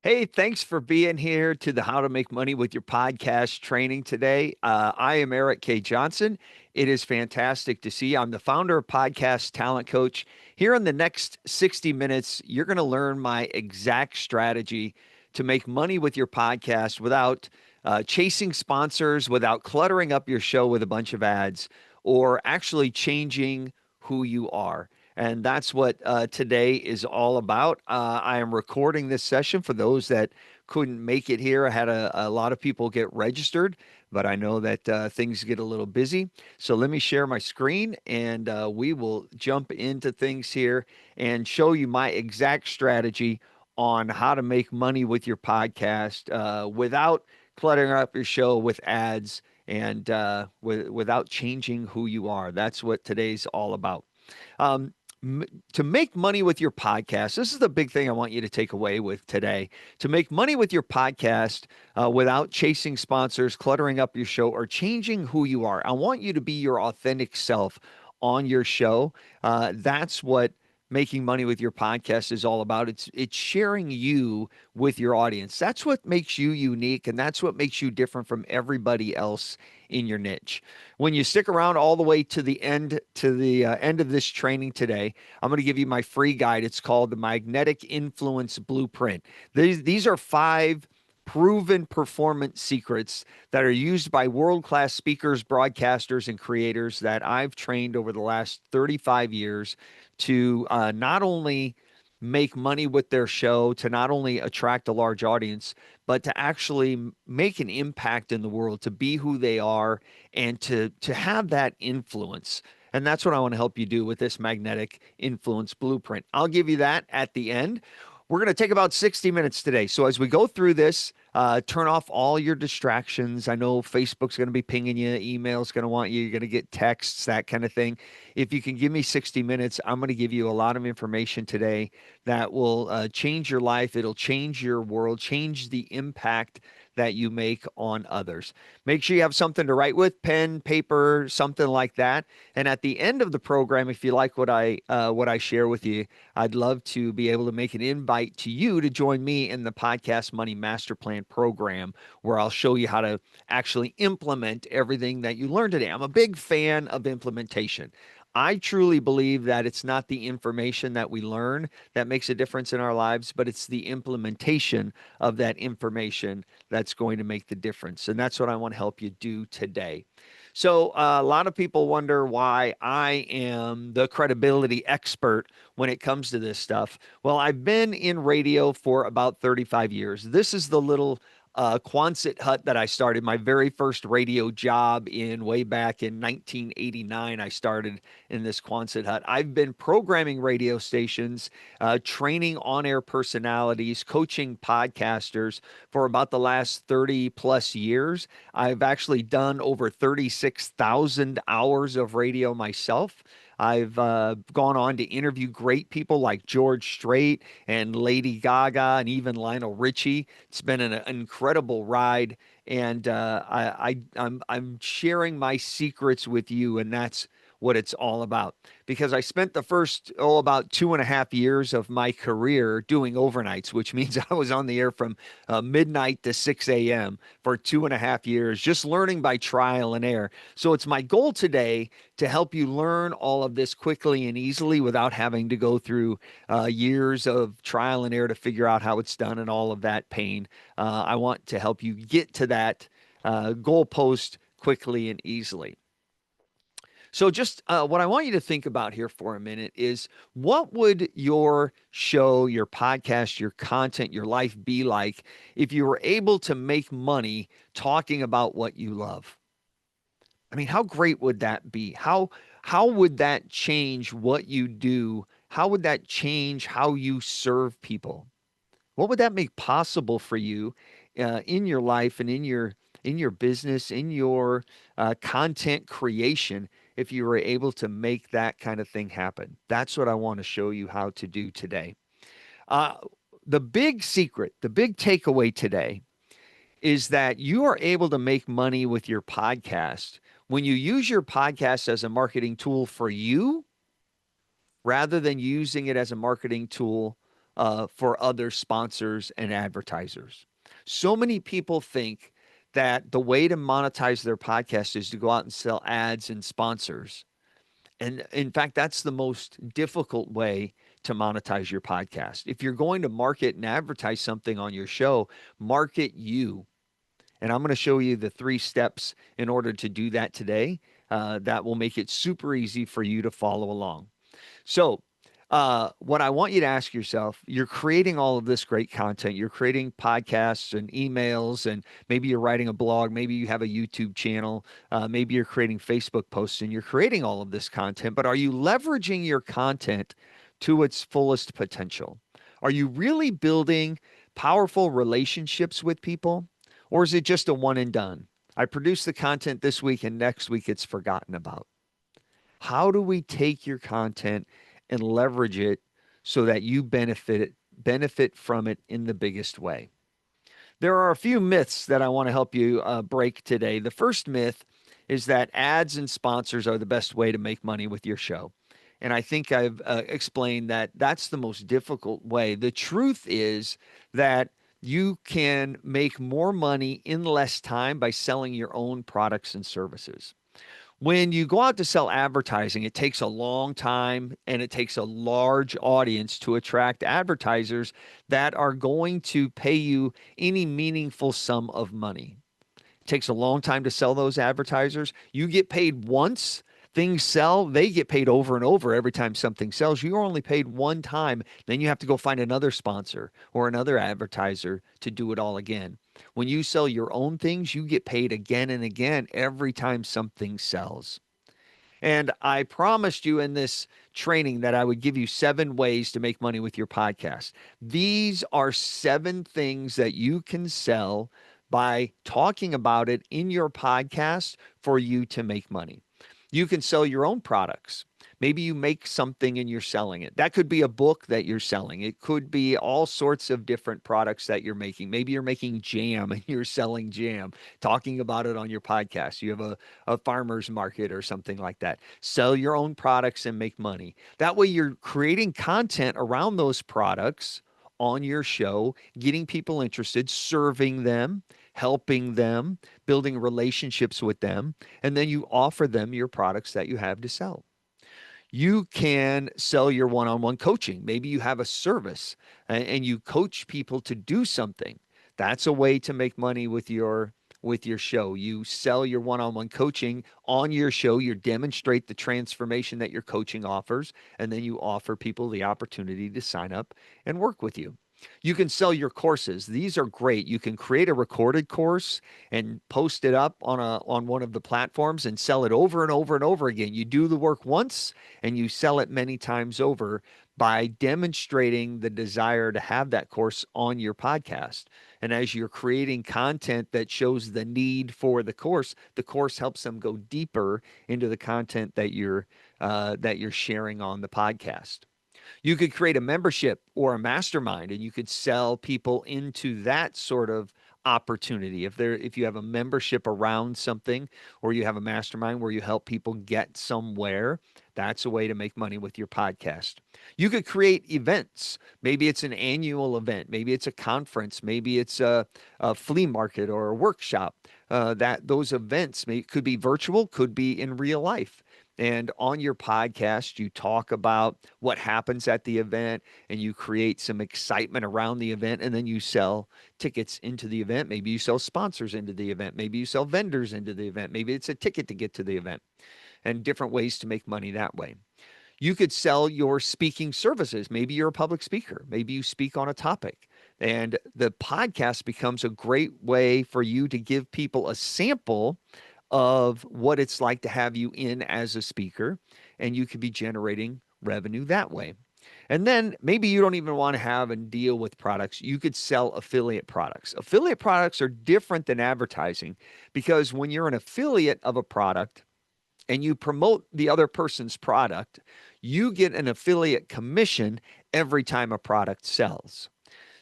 Hey, thanks for being here to the How to Make Money with Your Podcast training today. I am Eric K. Johnson. It is fantastic to see you. I'm the founder of Podcast Talent Coach. Here in the next 60 minutes, you're going to learn my exact strategy to make money with your podcast without chasing sponsors, without cluttering up your show with a bunch of ads, or actually changing who you are. And that's what today is all about. I am recording this session for those that couldn't make it here. I had a lot of people get registered, but I know that things get a little busy. So let me share my screen and we will jump into things here and show you my exact strategy on how to make money with your podcast without cluttering up your show with ads and without changing who you are. That's what today's all about. Um, to make money with your podcast, this is the big thing I want you to take away with today. To make money with your podcast without chasing sponsors, cluttering up your show, or changing who you are, I want you to be your authentic self on your show. That's what making money with your podcast is all about. It's sharing you with your audience. That's what makes you unique, and that's what makes you different from everybody else in your niche. When you stick around all the way to the end of this training today, I'm going to give you my free guide. It's called the Magnetic Influence Blueprint. These are 5 proven performance secrets that are used by world-class speakers, broadcasters, and creators that I've trained over the last 35 years to not only make money with their show, to not only attract a large audience, but to actually make an impact in the world, to be who they are, and to have that influence. And that's what I want to help you do with this magnetic influence blueprint. I'll give you that at the end. We're going to take about 60 minutes today. So as we go through this, turn off all your distractions. I know Facebook's going to be pinging you, email's going to want you, you're going to get texts, that kind of thing. If you can give me 60 minutes, I'm going to give you a lot of information today that will change your life. It'll change your world, change the impact that you make on others. Make sure you have something to write with, pen, paper, something like that. And at the end of the program, if you like what I share with you, I'd love to be able to make an invite to you to join me in the Podcast Money Master Plan program, where I'll show you how to actually implement everything that you learned today. I'm a big fan of implementation. I truly believe that it's not the information that we learn that makes a difference in our lives, but it's the implementation of that information that's going to make the difference. And that's what I want to help you do today. So, a lot of people wonder why I am the credibility expert when it comes to this stuff. Well, I've been in radio for about 35 years. This is the little Quonset hut that I started, my very first radio job in way back in 1989. I started in this Quonset hut. I've been programming radio stations, training on air personalities, coaching podcasters for about the last 30 plus years. I've actually done over 36,000 hours of radio myself. I've gone on to interview great people like George Strait and Lady Gaga and even Lionel Richie. It's been an incredible ride, and I'm sharing my secrets with you, and that's what it's all about. Because I spent the first about 2.5 years of my career doing overnights, which means I was on the air from midnight to 6 a.m. for 2.5 years, just learning by trial and error. So it's my goal today to help you learn all of this quickly and easily without having to go through years of trial and error to figure out how it's done and all of that pain. I want to help you get to that goalpost quickly and easily. So, just what I want you to think about here for a minute is, what would your show, your podcast, your content, your life be like if you were able to make money talking about what you love? I mean, how great would that be? How would that change what you do? How would that change how you serve people? What would that make possible for you in your life and in your business, in your content creation, if you were able to make that kind of thing happen? That's what I want to show you how to do today. Uh, the big secret, the big takeaway today is that you are able to make money with your podcast when you use your podcast as a marketing tool for you rather than using it as a marketing tool for other sponsors and advertisers. So many people think that the way to monetize their podcast is to go out and sell ads and sponsors. And in fact, that's the most difficult way to monetize your podcast. If you're going to market and advertise something on your show, market you. And I'm going to show you the 3 steps in order to do that today. That will make it super easy for you to follow along. So, what I want you to ask yourself, you're creating all of this great content. You're creating podcasts and emails, and maybe you're writing a blog. Maybe you have a YouTube channel. Maybe you're creating Facebook posts and you're creating all of this content. But are you leveraging your content to its fullest potential? Are you really building powerful relationships with people? Or is it just a one and done? I produce the content this week and next week it's forgotten about. How do we take your content and leverage it so that you benefit from it in the biggest way? There are a few myths that I want to help you break today. The first myth is that ads and sponsors are the best way to make money with your show. And I think I've explained that that's the most difficult way. The truth is that you can make more money in less time by selling your own products and services. When you go out to sell advertising, it takes a long time and it takes a large audience to attract advertisers that are going to pay you any meaningful sum of money. It takes a long time to sell those advertisers. You get paid once, things sell, they get paid over and over every time something sells. You're only paid one time, then you have to go find another sponsor or another advertiser to do it all again. When you sell your own things, you get paid again and again every time something sells. And I promised you in this training that I would give you 7 ways to make money with your podcast. These are 7 things that you can sell by talking about it in your podcast for you to make money. You can sell your own products. Maybe you make something and you're selling it. That could be a book that you're selling. It could be all sorts of different products that you're making. Maybe you're making jam and you're selling jam, talking about it on your podcast. You have a farmer's market or something like that. Sell your own products and make money. That way you're creating content around those products on your show, getting people interested, serving them, helping them, building relationships with them, and then you offer them your products that you have to sell. You can sell your one-on-one coaching. Maybe you have a service and you coach people to do something. That's a way to make money with your show. You sell your one-on-one coaching on your show. You demonstrate the transformation that your coaching offers, and then you offer people the opportunity to sign up and work with you. You can sell your courses. These are great. You can create a recorded course and post it up on one of the platforms and sell it over and over and over again. You do the work once and you sell it many times over by demonstrating the desire to have that course on your podcast. And as you're creating content that shows the need for the course helps them go deeper into the content that you're sharing on the podcast. You could create a membership or a mastermind and you could sell people into that sort of opportunity. If you have a membership around something or you have a mastermind where you help people get somewhere, that's a way to make money with your podcast. You could create events. Maybe it's an annual event. Maybe it's a conference. Maybe it's a flea market or a workshop. Those events could be virtual, could be in real life. And on your podcast, you talk about what happens at the event and you create some excitement around the event. And then you sell tickets into the event. Maybe you sell sponsors into the event. Maybe you sell vendors into the event. Maybe it's a ticket to get to the event, and different ways to make money that way. You could sell your speaking services. Maybe you're a public speaker. Maybe you speak on a topic. And the podcast becomes a great way for you to give people a sample of what it's like to have you in as a speaker, and you could be generating revenue that way. And then maybe you don't even want to have and deal with products. You could sell affiliate products. Affiliate products are different than advertising because when you're an affiliate of a product and you promote the other person's product, you get an affiliate commission every time a product sells.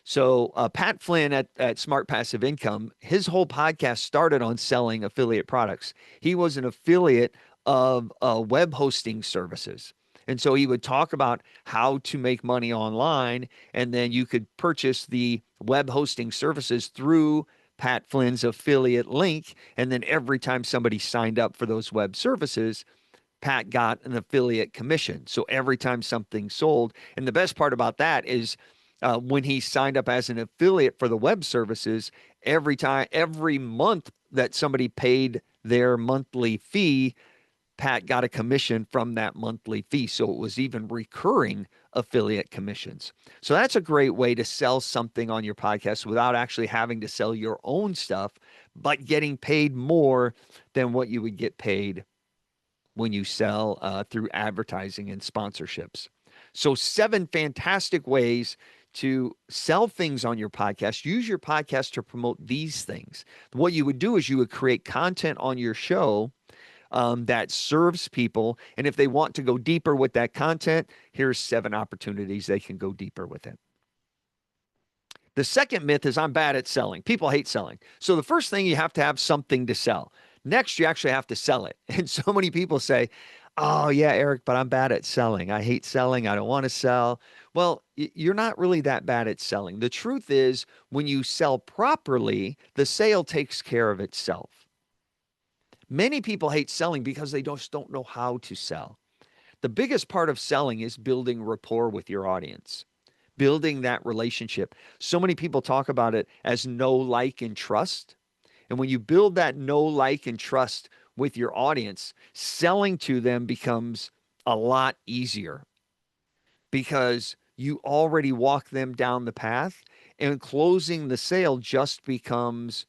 So Pat Flynn at Smart Passive Income, his whole podcast started on selling affiliate products. He was an affiliate of web hosting services. And so he would talk about how to make money online, and then you could purchase the web hosting services through Pat Flynn's affiliate link. And then every time somebody signed up for those web services, Pat got an affiliate commission. So every time something sold, and the best part about that is when he signed up as an affiliate for the web services, every month that somebody paid their monthly fee, Pat got a commission from that monthly fee. So it was even recurring affiliate commissions. So that's a great way to sell something on your podcast without actually having to sell your own stuff, but getting paid more than what you would get paid when you sell through advertising and sponsorships. So 7 fantastic ways to sell things on your podcast. Use your podcast to promote these things. What you would do is you would create content on your show that serves people. And if they want to go deeper with that content, here's 7 opportunities they can go deeper with it. The second myth is I'm bad at selling. People hate selling. So the first thing, you have to have something to sell. Next, you actually have to sell it. And so many people say, oh, yeah, Eric, but I'm bad at selling. I hate selling. I don't want to sell. Well, you're not really that bad at selling. The truth is, when you sell properly, the sale takes care of itself. Many people hate selling because they just don't know how to sell. The biggest part of selling is building rapport with your audience, building that relationship. So many people talk about it as know, like, and trust. And when you build that know, like, and trust with your audience, selling to them becomes a lot easier because you already walk them down the path, and closing the sale just becomes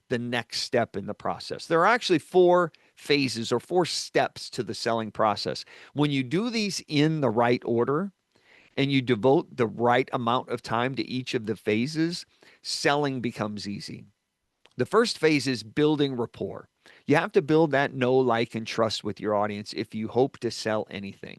the next step in the process. There are actually 4 phases or 4 steps to the selling process. When you do these in the right order and you devote the right amount of time to each of the phases, selling becomes easy. The first phase is building rapport. You have to build that know, like, and trust with your audience if you hope to sell anything.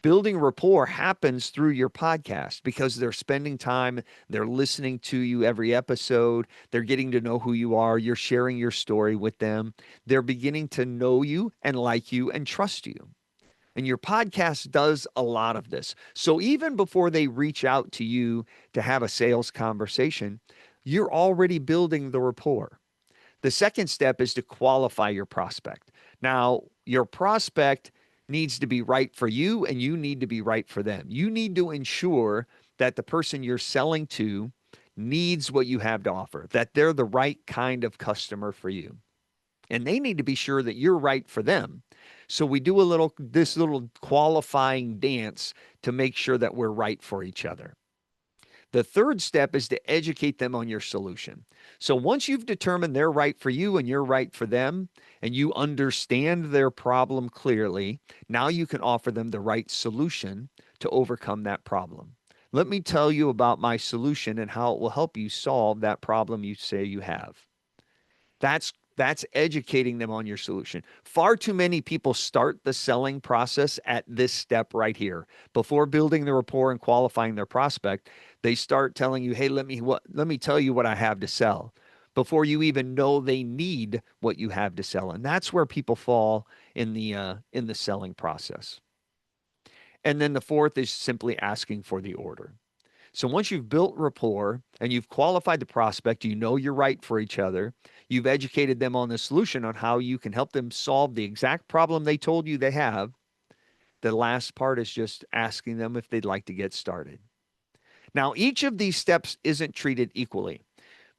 Building rapport happens through your podcast because they're spending time, they're listening to you every episode, they're getting to know who you are, you're sharing your story with them, they're beginning to know you and like you and trust you. And your podcast does a lot of this. So even before they reach out to you to have a sales conversation, you're already building the rapport. The second step is to qualify your prospect. Now, your prospect needs to be right for you, and you need to be right for them. You need to ensure that the person you're selling to needs what you have to offer, that they're the right kind of customer for you. And they need to be sure that you're right for them. So we do this little qualifying dance to make sure that we're right for each other. The third step is to educate them on your solution. So once you've determined they're right for you and you're right for them, and you understand their problem clearly, now you can offer them the right solution to overcome that problem. Let me tell you about my solution and how it will help you solve that problem you say you have. That's educating them on your solution. Far too many people start the selling process at this step right here. Before building the rapport and qualifying their prospect, they start telling you, hey, let me tell you what I have to sell, before you even know they need what you have to sell. And that's where people fall in the selling process. And then the fourth is simply asking for the order. So once you've built rapport and you've qualified the prospect, you know you're right for each other, you've educated them on the solution on how you can help them solve the exact problem they told you they have. The last part is just asking them if they'd like to get started. Now, each of these steps isn't treated equally.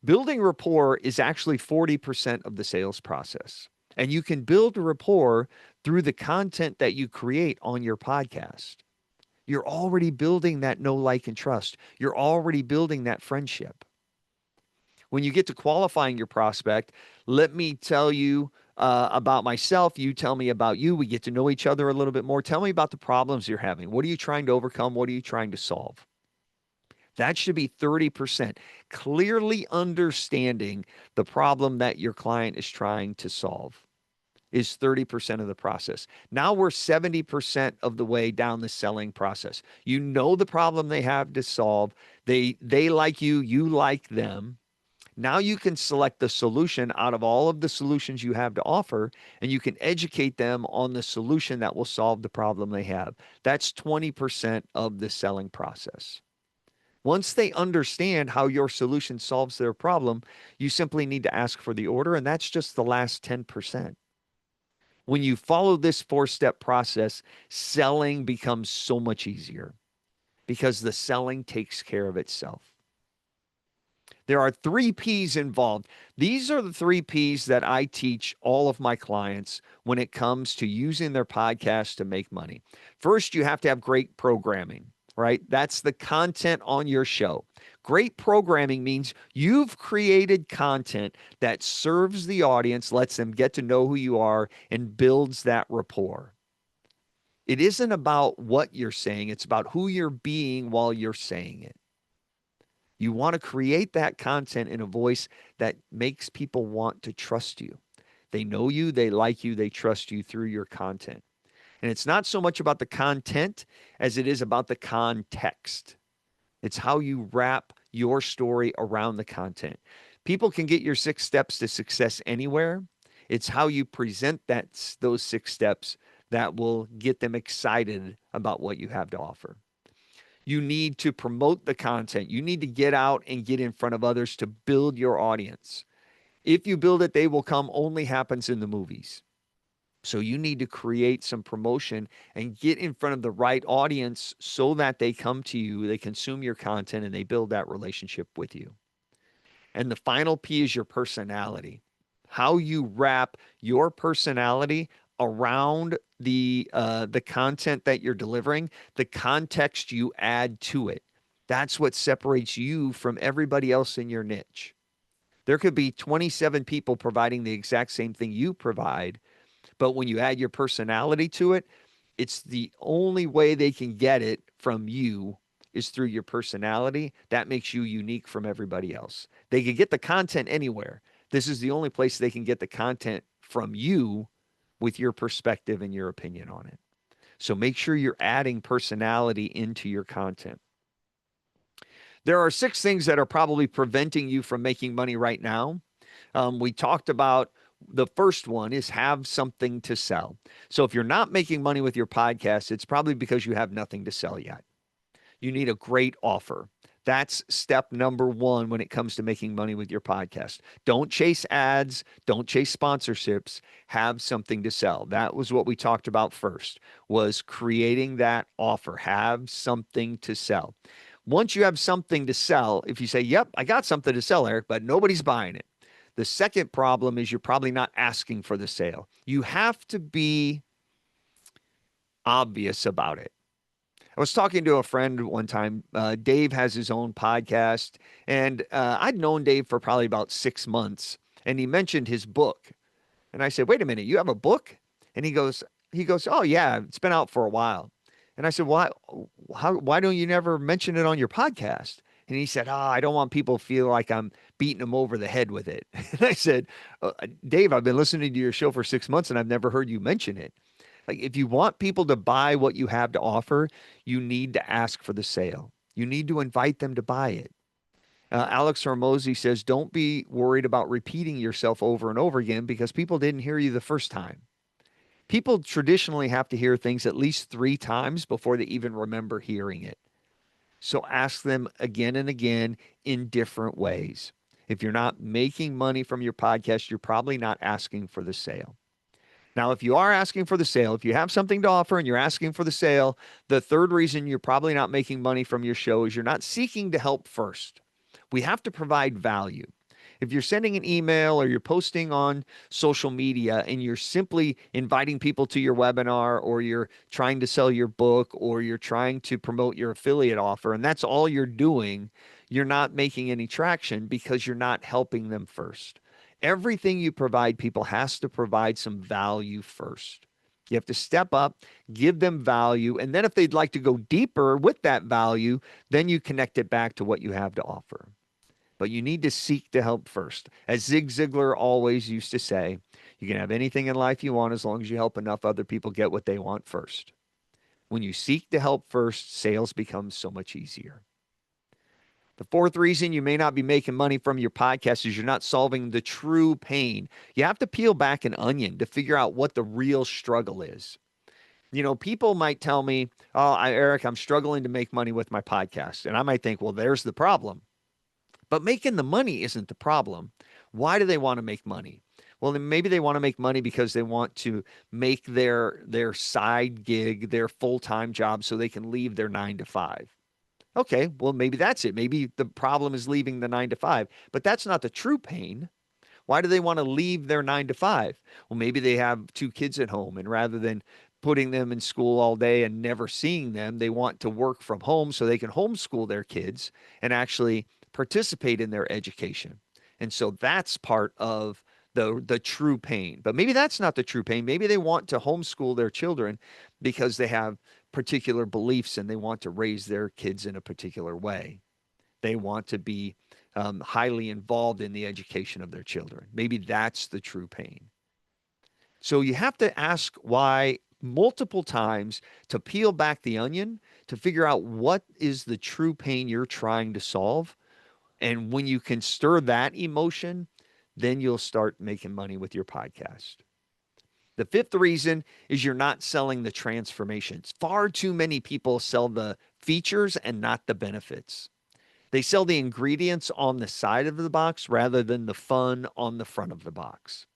Building rapport is actually 40% of the sales process. And you can build rapport through the content that you create on your podcast. You're already building that know, like, and trust. You're already building that friendship. When you get to qualifying your prospect, let me tell you about myself. You tell me about you. We get to know each other a little bit more. Tell me about the problems you're having. What are you trying to overcome? What are you trying to solve? That should be 30%. Clearly understanding the problem that your client is trying to solve is 30% of the process. Now we're 70% of the way down the selling process. You know the problem they have to solve. They like you, you like them. Now you can select the solution out of all of the solutions you have to offer, and you can educate them on the solution that will solve the problem they have. That's 20% of the selling process. Once they understand how your solution solves their problem, you simply need to ask for the order, and that's just the last 10%. When you follow this four-step process, selling becomes so much easier because the selling takes care of itself. There are 3 P's involved. These are the 3 P's that I teach all of my clients when it comes to using their podcast to make money. First, you have to have great programming, right? That's the content on your show. Great programming means you've created content that serves the audience, lets them get to know who you are, and builds that rapport. It isn't about what you're saying, it's about who you're being while you're saying it. You want to create that content in a voice that makes people want to trust you. They know you, they like you, they trust you through your content. And it's not so much about the content as it is about the context. It's how you wrap your story around the content. People can get your 6 steps to success anywhere. It's how you present those 6 steps that will get them excited about what you have to offer. You need to promote the content. You need to get out and get in front of others to build your audience. If you build it, they will come only happens in the movies. So you need to create some promotion and get in front of the right audience so that they come to you, they consume your content, and they build that relationship with you. And the final P is your personality. How you wrap your personality around the content that you're delivering, the context you add to it. That's what separates you from everybody else in your niche. There could be 27 people providing the exact same thing you provide, but when you add your personality to it, it's the only way they can get it from you is through your personality. That makes you unique from everybody else. They can get the content anywhere. This is the only place they can get the content from you with your perspective and your opinion on it. So make sure you're adding personality into your content. There are 6 things that are probably preventing you from making money right now. We talked about the first one is have something to sell. So if you're not making money with your podcast, it's probably because you have nothing to sell yet. You need a great offer. That's step number 1 when it comes to making money with your podcast. Don't chase ads. Don't chase sponsorships. Have something to sell. That was what we talked about first, was creating that offer. Have something to sell. Once you have something to sell, if you say, yep, I got something to sell, Eric, but nobody's buying it. The second problem is you're probably not asking for the sale. You have to be obvious about it. I was talking to a friend one time. Dave has his own podcast, and I'd known Dave for probably about 6 months, and he mentioned his book. And I said, "Wait a minute, you have a book?" And he goes, "Oh yeah, it's been out for a while." And I said, why don't you never mention it on your podcast?" And he said, I don't want people to feel like I'm beating them over the head with it. And I said, Dave, I've been listening to your show for 6 months and I've never heard you mention it. Like, if you want people to buy what you have to offer, you need to ask for the sale. You need to invite them to buy it. Alex Hormozy says, don't be worried about repeating yourself over and over again because people didn't hear you the first time. People traditionally have to hear things at least 3 times before they even remember hearing it. So ask them again and again in different ways. If you're not making money from your podcast, you're probably not asking for the sale. Now, if you are asking for the sale, if you have something to offer and you're asking for the sale, the third reason you're probably not making money from your show is you're not seeking to help first. We have to provide value. If you're sending an email or you're posting on social media and you're simply inviting people to your webinar, or you're trying to sell your book, or you're trying to promote your affiliate offer, and that's all you're doing, you're not making any traction because you're not helping them first. Everything you provide people has to provide some value first. You have to step up, give them value, and then if they'd like to go deeper with that value, then you connect it back to what you have to offer. But you need to seek to help first. As Zig Ziglar always used to say, you can have anything in life you want as long as you help enough other people get what they want first. When you seek to help first, sales become so much easier. The fourth reason you may not be making money from your podcast is you're not solving the true pain. You have to peel back an onion to figure out what the real struggle is. People might tell me, "Oh, Eric, I'm struggling to make money with my podcast." And I might think, "Well, there's the problem." But making the money isn't the problem. Why do they want to make money? Well, then maybe they want to make money because they want to make their side gig their full-time job so they can leave their 9 to 5. Okay, well, maybe that's it. Maybe the problem is leaving the 9 to 5, but that's not the true pain. Why do they want to leave their 9 to 5? Well, maybe they have two kids at home, and rather than putting them in school all day and never seeing them, they want to work from home so they can homeschool their kids and actually participate in their education. And so that's part of the true pain. But maybe that's not the true pain. Maybe they want to homeschool their children because they have particular beliefs and they want to raise their kids in a particular way. They want to be highly involved in the education of their children. Maybe that's the true pain. So you have to ask why multiple times to peel back the onion to figure out what is the true pain you're trying to solve. And when you can stir that emotion, then you'll start making money with your podcast. The fifth reason is you're not selling the transformations. Far too many people sell the features and not the benefits. They sell the ingredients on the side of the box rather than the fun on the front of the box.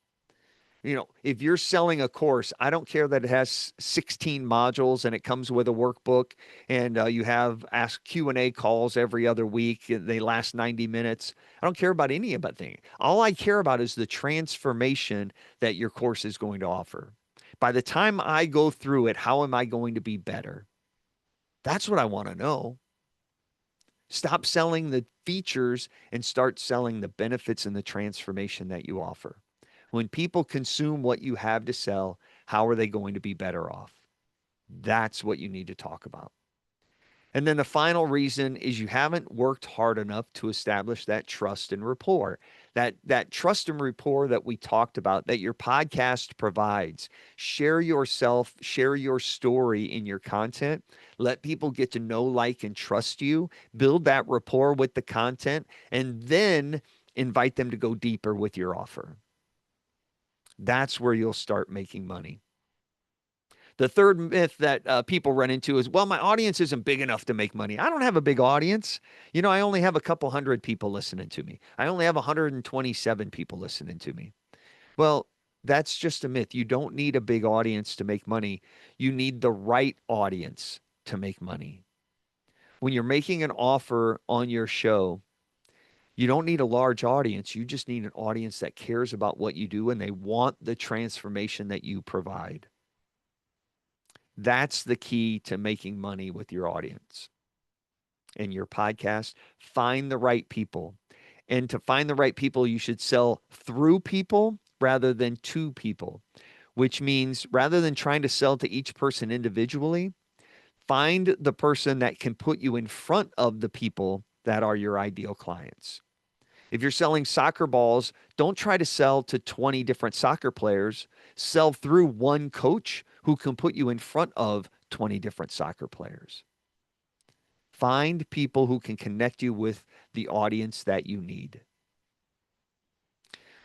If you're selling a course, I don't care that it has 16 modules and it comes with a workbook and you have ask Q&A calls every other week. And they last 90 minutes. I don't care about any of that thing. All I care about is the transformation that your course is going to offer. By the time I go through it, how am I going to be better? That's what I want to know. Stop selling the features and start selling the benefits and the transformation that you offer. When people consume what you have to sell, how are they going to be better off? That's what you need to talk about. And then the final reason is you haven't worked hard enough to establish that trust and rapport. That trust and rapport that we talked about, that your podcast provides. Share yourself, share your story in your content. Let people get to know, like, and trust you. Build that rapport with the content, and then invite them to go deeper with your offer. That's where you'll start making money. The third myth that people run into is, well, my audience isn't big enough to make money. I don't have a big audience. I only have a couple hundred people listening to me. I only have 127 people listening to me. Well, that's just a myth. You don't need a big audience to make money. You need the right audience to make money. When you're making an offer on your show, you don't need a large audience. You just need an audience that cares about what you do and they want the transformation that you provide. That's the key to making money with your audience and your podcast. Find the right people. And to find the right people, you should sell through people rather than to people, which means rather than trying to sell to each person individually, find the person that can put you in front of the people that are your ideal clients. If you're selling soccer balls, don't try to sell to 20 different soccer players. Sell through one coach who can put you in front of 20 different soccer players. Find people who can connect you with the audience that you need.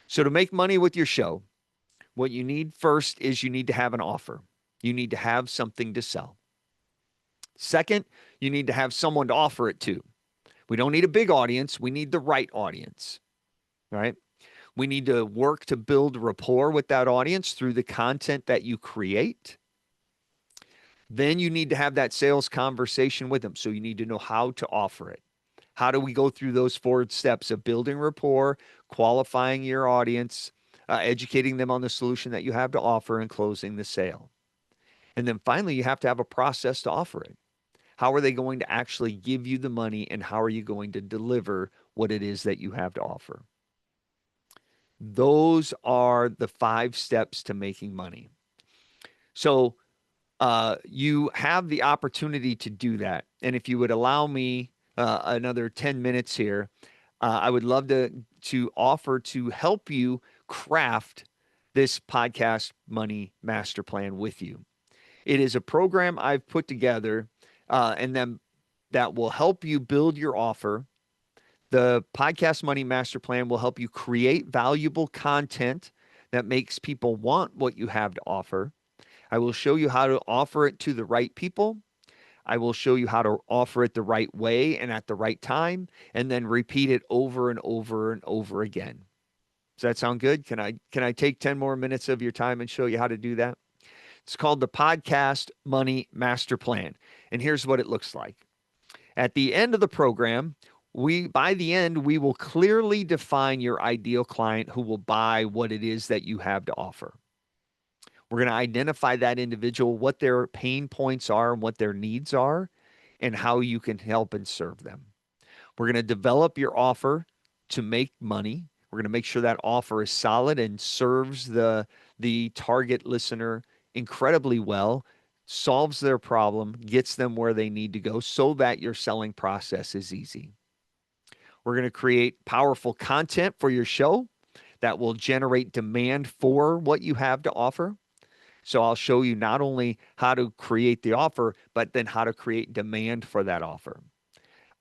So to make money with your show, what you need first is you need to have an offer. You need to have something to sell. Second, you need to have someone to offer it to. We don't need a big audience. We need the right audience, right? We need to work to build rapport with that audience through the content that you create. Then you need to have that sales conversation with them. So you need to know how to offer it. How do we go through those 4 steps of building rapport, qualifying your audience, educating them on the solution that you have to offer, and closing the sale? And then finally, you have to have a process to offer it. How are they going to actually give you the money, and how are you going to deliver what it is that you have to offer? Those are the 5 steps to making money. So you have the opportunity to do that. And if you would allow me another 10 minutes here, I would love to offer to help you craft this podcast money master plan with you. It is a program I've put together and then that will help you build your offer The Podcast Money Master Plan will help you create valuable content that makes people want what you have to offer. I will show you how to offer it to the right people. I will show you how to offer it the right way and at the right time, and then repeat it over and over and over again. Does that sound good? Can I take 10 more minutes of your time and show you how to do that? It's called the Podcast Money Master Plan. And here's what it looks like. At the end of the program, by the end, we will clearly define your ideal client who will buy what it is that you have to offer. We're going to identify that individual, what their pain points are and what their needs are, and how you can help and serve them. We're going to develop your offer to make money. We're going to make sure that offer is solid and serves the target listener incredibly well, solves their problem, gets them where they need to go so that your selling process is easy. We're going to create powerful content for your show that will generate demand for what you have to offer. So I'll show you not only how to create the offer, but then how to create demand for that offer.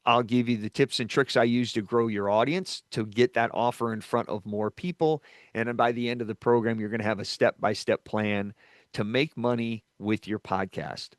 I'll give you the tips and tricks I use to grow your audience, to get that offer in front of more people. And then by the end of the program, you're going to have a step-by-step plan to make money with your podcast.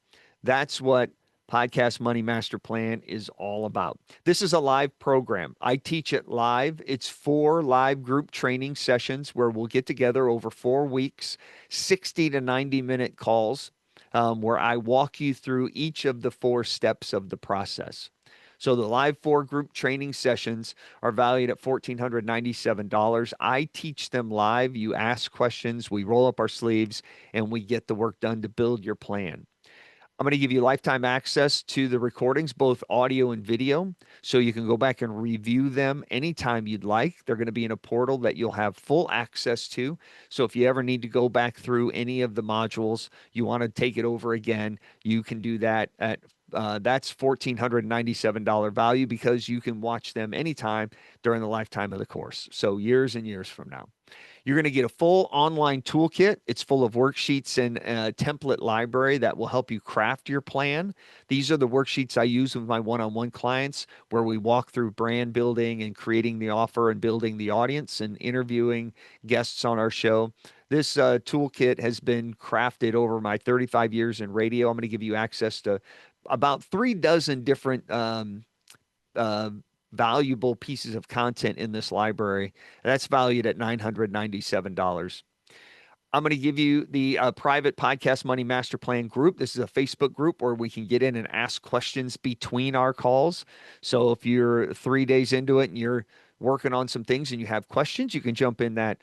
That's what Podcast Money Master Plan is all about. This is a live program. I teach it live. It's 4 live group training sessions where we'll get together over 4 weeks, 60 to 90-minute calls, where I walk you through each of the 4 steps of the process. So the live 4 group training sessions are valued at $1,497. I teach them live. You ask questions, we roll up our sleeves, and we get the work done to build your plan. I'm going to give you lifetime access to the recordings, both audio and video, so you can go back and review them anytime you'd like. They're going to be in a portal that you'll have full access to. So if you ever need to go back through any of the modules, you want to take it over again, you can do that at that's $1,497 value because you can watch them anytime during the lifetime of the course. So years and years from now. You're going to get a full online toolkit. It's full of worksheets and a template library that will help you craft your plan. These are the worksheets I use with my one-on-one clients where we walk through brand building and creating the offer and building the audience and interviewing guests on our show. This toolkit has been crafted over my 35 years in radio. I'm going to give you access to about 3 dozen different valuable pieces of content in this library. That's valued at $997. I'm going to give you the private Podcast Money Master Plan group. This is a Facebook group where we can get in and ask questions between our calls. So if you're 3 days into it and you're working on some things and you have questions, you can jump in that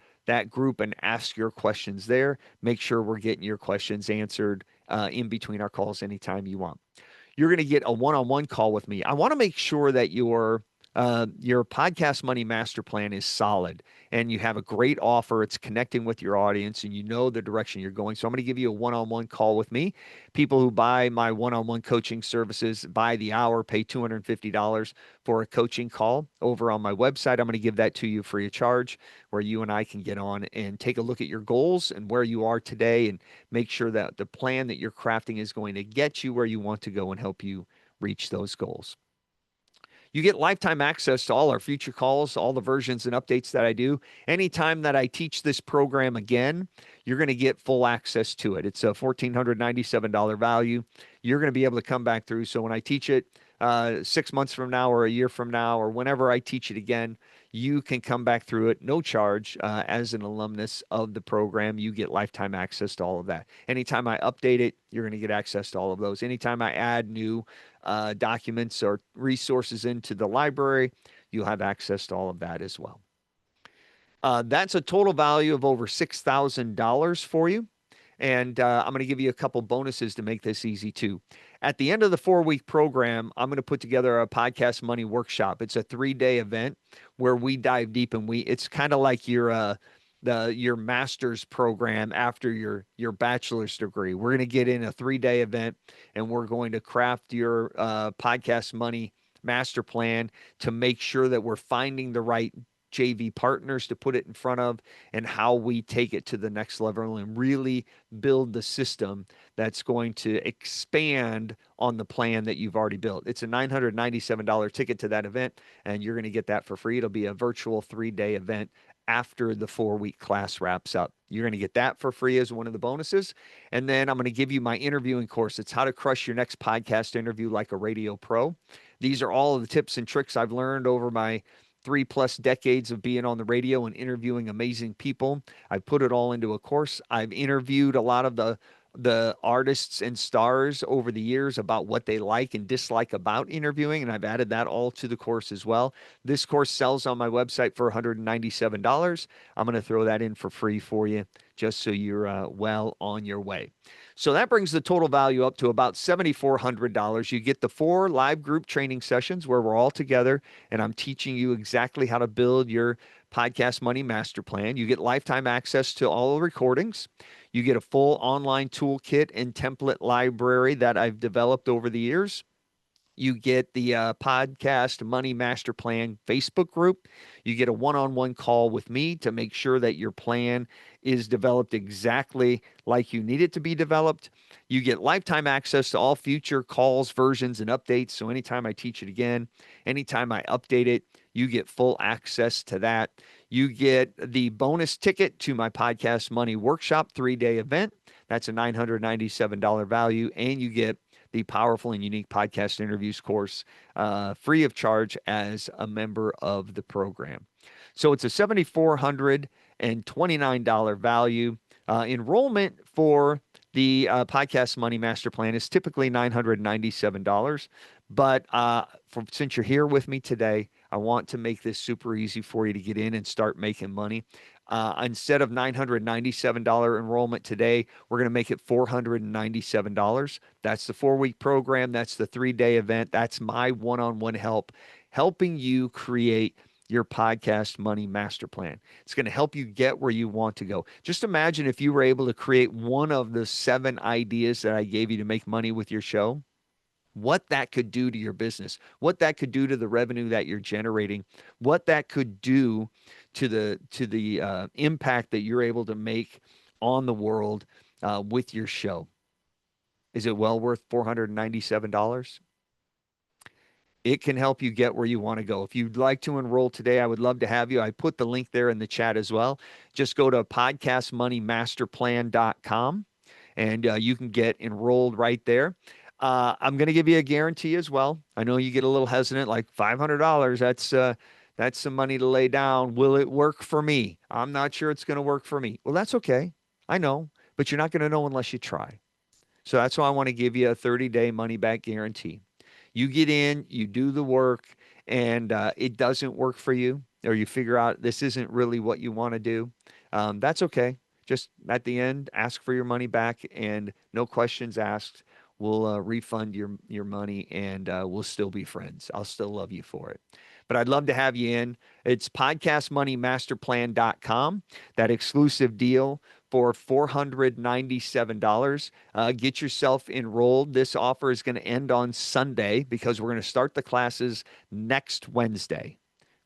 group and ask your questions there. Make sure we're getting your questions answered in between our calls anytime you want. You're going to get a one-on-one call with me. I want to make sure that your Podcast Money Master Plan is solid and you have a great offer. It's connecting with your audience and you know the direction you're going. So I'm going to give you a one-on-one call with me. People who buy my one-on-one coaching services by the hour pay $250 for a coaching call over on my website. I'm going to give that to you free of charge where you and I can get on and take a look at your goals and where you are today and make sure that the plan that you're crafting is going to get you where you want to go and help you reach those goals. You get lifetime access to all our future calls, all the versions and updates that I do. Anytime that I teach this program again, you're going to get full access to it. It's a $1,497 value. You're going to be able to come back through. So when I teach it 6 months from now or a year from now or whenever I teach it again, you can come back through it, no charge. As an alumnus of the program, you get lifetime access to all of that. Anytime I update it, you're going to get access to all of those. Anytime I add new documents or resources into the library, you'll have access to all of that as well. That's a total value of over $6,000 for you. And I'm going to give you a couple bonuses to make this easy too. At the end of the 4-week program, I'm going to put together a Podcast Money workshop. It's a 3-day event where we dive deep and it's kind of like your master's program after your bachelor's degree. We're going to get in a 3-day event and we're going to craft your Podcast Money Master Plan to make sure that we're finding the right JV partners to put it in front of, and how we take it to the next level and really build the system that's going to expand on the plan that you've already built. It's a $997 ticket to that event, and you're going to get that for free. It'll be a virtual 3-day event after the 4-week class wraps up. You're going to get that for free as one of the bonuses. And then I'm going to give you my interviewing course. It's how to crush your next podcast interview like a radio pro. These are all of the tips and tricks I've learned over my 3+ decades of being on the radio and interviewing amazing people. I've put it all into a course. I've interviewed a lot of the artists and stars over the years about what they like and dislike about interviewing, and I've added that all to the course as well. This course sells on my website for $197. I'm going to throw that in for free for you, just so you're well on your way. So that brings the total value up to about $7,400. You get the 4 live group training sessions where we're all together, and I'm teaching you exactly how to build your podcast money master plan. You get lifetime access to all the recordings. You get a full online toolkit and template library that I've developed over the years. You get the Podcast Money Master Plan Facebook group. You get a one-on-one call with me to make sure that your plan is developed exactly like you need it to be developed. You get lifetime access to all future calls, versions, and updates. So anytime I teach it again, anytime I update it, you get full access to that. You get the bonus ticket to my Podcast Money Workshop 3-day event. That's a $997 value. And you get the Powerful and Unique Podcast Interviews course free of charge as a member of the program. So it's a $7,429 value. Enrollment for the Podcast Money Master Plan is typically $997. But since you're here with me today, I want to make this super easy for you to get in and start making money. Instead of $997 enrollment today, we're going to make it $497. That's the 4-week program. That's the 3-day event. That's my one-on-one help, helping you create your podcast money master plan. It's going to help you get where you want to go. Just imagine if you were able to create one of the 7 ideas that I gave you to make money with your show, what that could do to your business, what that could do to the revenue that you're generating, what that could do to the impact that you're able to make on the world with your show. Is it well worth $497? It can help you get where you want to go. If you'd like to enroll today, I would love to have you. I put the link there in the chat as well. Just go to podcastmoneymasterplan.com and you can get enrolled right there. I'm going to give you a guarantee as well. I know you get a little hesitant, like $500. That's some money to lay down. Will it work for me? I'm not sure it's going to work for me. Well, that's okay. I know, but you're not going to know unless you try. So that's why I want to give you a 30-day money-back guarantee. You get in, you do the work, and it doesn't work for you, or you figure out this isn't really what you want to do. That's okay. Just at the end, ask for your money back, and no questions asked. We'll refund your money, and we'll still be friends. I'll still love you for it. But I'd love to have you in. It's podcastmoneymasterplan.com, that exclusive deal for $497. Get yourself enrolled. This offer is going to end on Sunday because we're going to start the classes next Wednesday.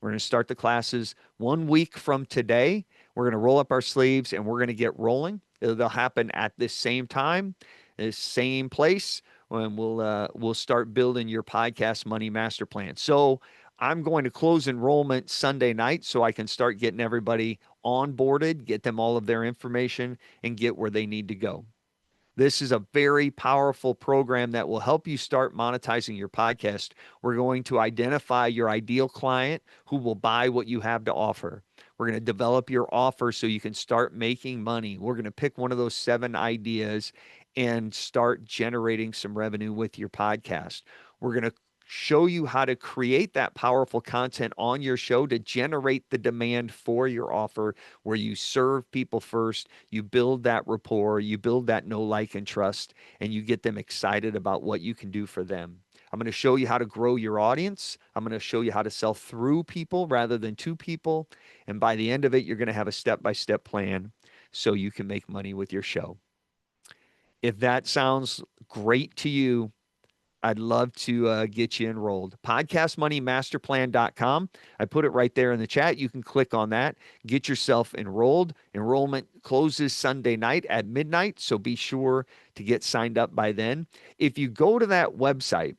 We're going to start the classes 1 week from today. We're going to roll up our sleeves and we're going to get rolling. They'll happen at this same time, this same place, when we'll start building your podcast money master plan. So I'm going to close enrollment Sunday night so I can start getting everybody onboarded, get them all of their information, and get where they need to go. This is a very powerful program that will help you start monetizing your podcast. We're going to identify your ideal client who will buy what you have to offer. We're going to develop your offer so you can start making money. We're going to pick one of those 7 ideas and start generating some revenue with your podcast. We're going to show you how to create that powerful content on your show to generate the demand for your offer, where you serve people first, you build that rapport, you build that know, like, and trust, and you get them excited about what you can do for them. I'm going to show you how to grow your audience. I'm going to show you how to sell through people rather than to people. And by the end of it, you're going to have a step-by-step plan so you can make money with your show. If that sounds great to you, I'd love to get you enrolled. Podcastmoneymasterplan.com. I put it right there in the chat. You can click on that, get yourself enrolled. Enrollment closes Sunday night at midnight, so be sure to get signed up by then. If you go to that website,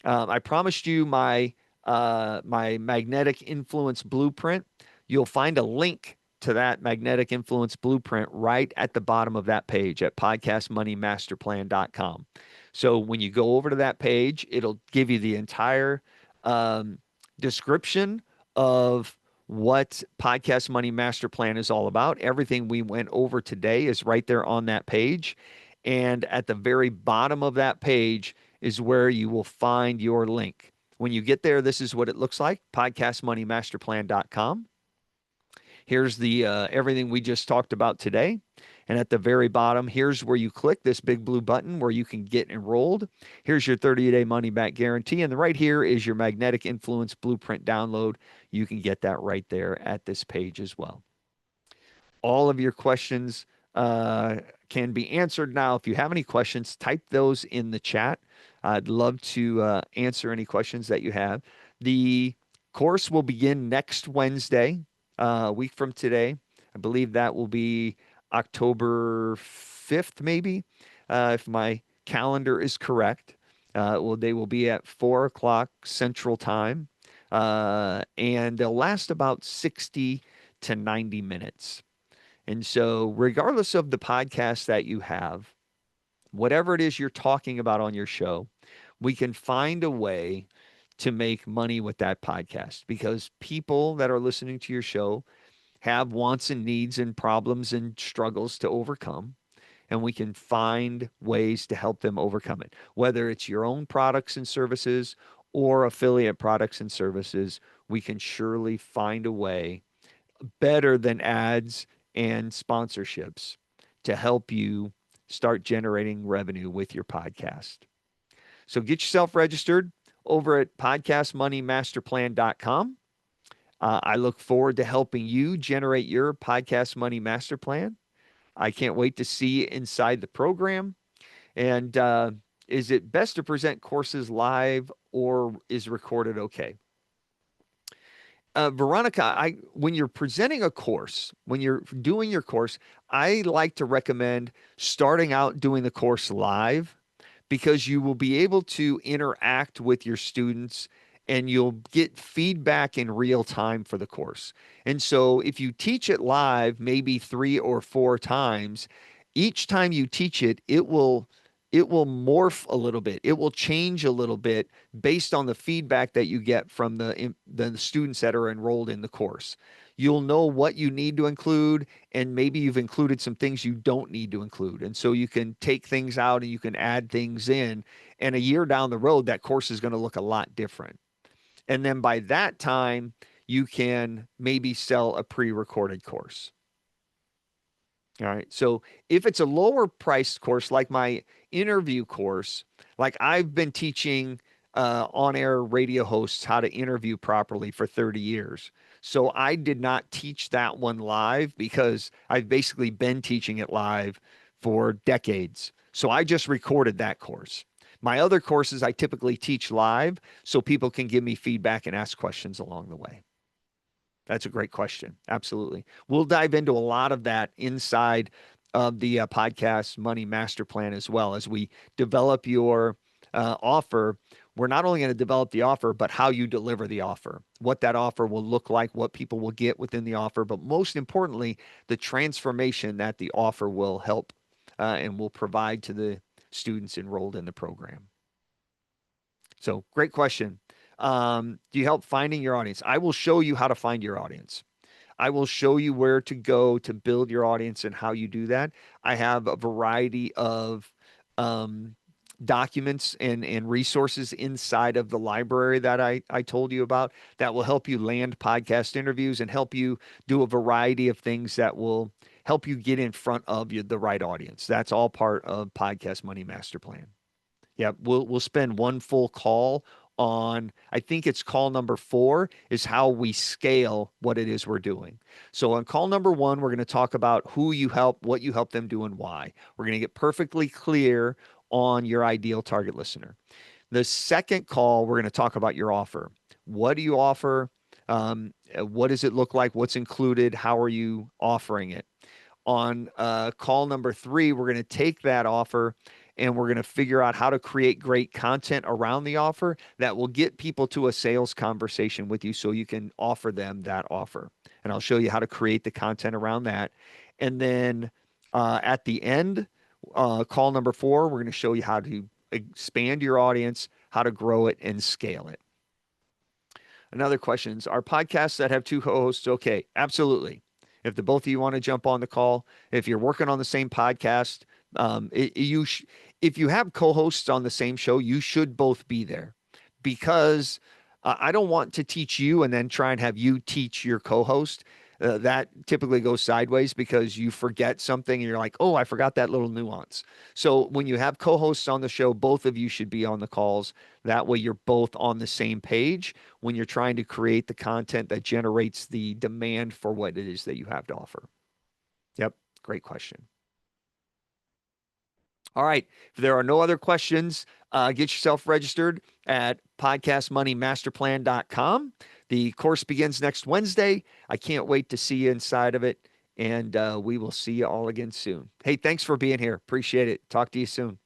I promised you my magnetic influence blueprint. You'll find a link to that magnetic influence blueprint right at the bottom of that page at podcastmoneymasterplan.com. So when you go over to that page, it'll give you the entire um, description of what Podcast Money Master Plan is all about. Everything we went over today is right there on that page. And at the very bottom of that page is where you will find your link. When you get there, this is what it looks like, podcastmoneymasterplan.com. Here's the everything we just talked about today. And at the very bottom, here's where you click this big blue button where you can get enrolled. Here's your 30-day money back guarantee. And right here is your magnetic influence blueprint download. You can get that right there at this page as well. All of your questions can be answered now. If you have any questions, type those in the chat. I'd love to answer any questions that you have. The course will begin next Wednesday, a week from today. I believe that will be October 5th, maybe, if my calendar is correct. They will be at 4 o'clock Central Time, and they'll last about 60 to 90 minutes. And so, regardless of the podcast that you have, whatever it is you're talking about on your show, we can find a way to make money with that podcast because people that are listening to your show have wants and needs and problems and struggles to overcome. And we can find ways to help them overcome it, whether it's your own products and services or affiliate products and services. We can surely find a way better than ads and sponsorships to help you start generating revenue with your podcast. So get yourself registered over at podcastmoneymasterplan.com. I look forward to helping you generate your podcast money master plan. I can't wait to see you inside the program. And is it best to present courses live or is recorded okay? Veronica, when you're presenting a course, when you're doing your course, I like to recommend starting out doing the course live because you will be able to interact with your students and you'll get feedback in real time for the course. And so if you teach it live, maybe 3 or 4 times, each time you teach it, it will morph a little bit. It will change a little bit based on the feedback that you get from the students that are enrolled in the course. You'll know what you need to include, and maybe you've included some things you don't need to include. And so you can take things out and you can add things in. And a year down the road, that course is going to look a lot different. And then by that time, you can maybe sell a pre-recorded course. All right. So if it's a lower priced course, like my interview course, like I've been teaching on-air radio hosts how to interview properly for 30 years. So I did not teach that one live because I've basically been teaching it live for decades. So I just recorded that course. My other courses I typically teach live so people can give me feedback and ask questions along the way. That's a great question. Absolutely. We'll dive into a lot of that inside of the podcast money master plan as well. As we develop your offer, we're not only going to develop the offer, but how you deliver the offer, what that offer will look like, what people will get within the offer, but most importantly, the transformation that the offer will help and will provide to the students enrolled in the program. So great question. Do you help finding your audience? I will show you how to find your audience. I will show you where to go to build your audience and how you do that. I have a variety of documents and resources inside of the library that I told you about that will help you land podcast interviews and help you do a variety of things that will help you get in front of the right audience. That's all part of Podcast Money Master Plan. Yeah, we'll spend one full call on, I think it's call number 4 is how we scale what it is we're doing. So on call number 1, we're going to talk about who you help, what you help them do, and why. We're going to get perfectly clear on your ideal target listener. The second call, we're going to talk about your offer. What do you offer? What does it look like? What's included? How are you offering it? On call number 3, we're going to take that offer and we're going to figure out how to create great content around the offer that will get people to a sales conversation with you so you can offer them that offer. And I'll show you how to create the content around that. And then at the end, call number 4, we're going to show you how to expand your audience, how to grow it and scale it. Another question is, are podcasts that have 2 hosts okay? Absolutely. If the both of you want to jump on the call, if you're working on the same podcast, if you have co-hosts on the same show, you should both be there, because I don't want to teach you and then try and have you teach your co-host. That typically goes sideways because you forget something and you're like, oh, I forgot that little nuance. So when you have co-hosts on the show, both of you should be on the calls. That way you're both on the same page when you're trying to create the content that generates the demand for what it is that you have to offer. Yep. Great question. All right. If there are no other questions, get yourself registered at podcastmoneymasterplan.com. The course begins next Wednesday. I can't wait to see you inside of it. And we will see you all again soon. Hey, thanks for being here. Appreciate it. Talk to you soon.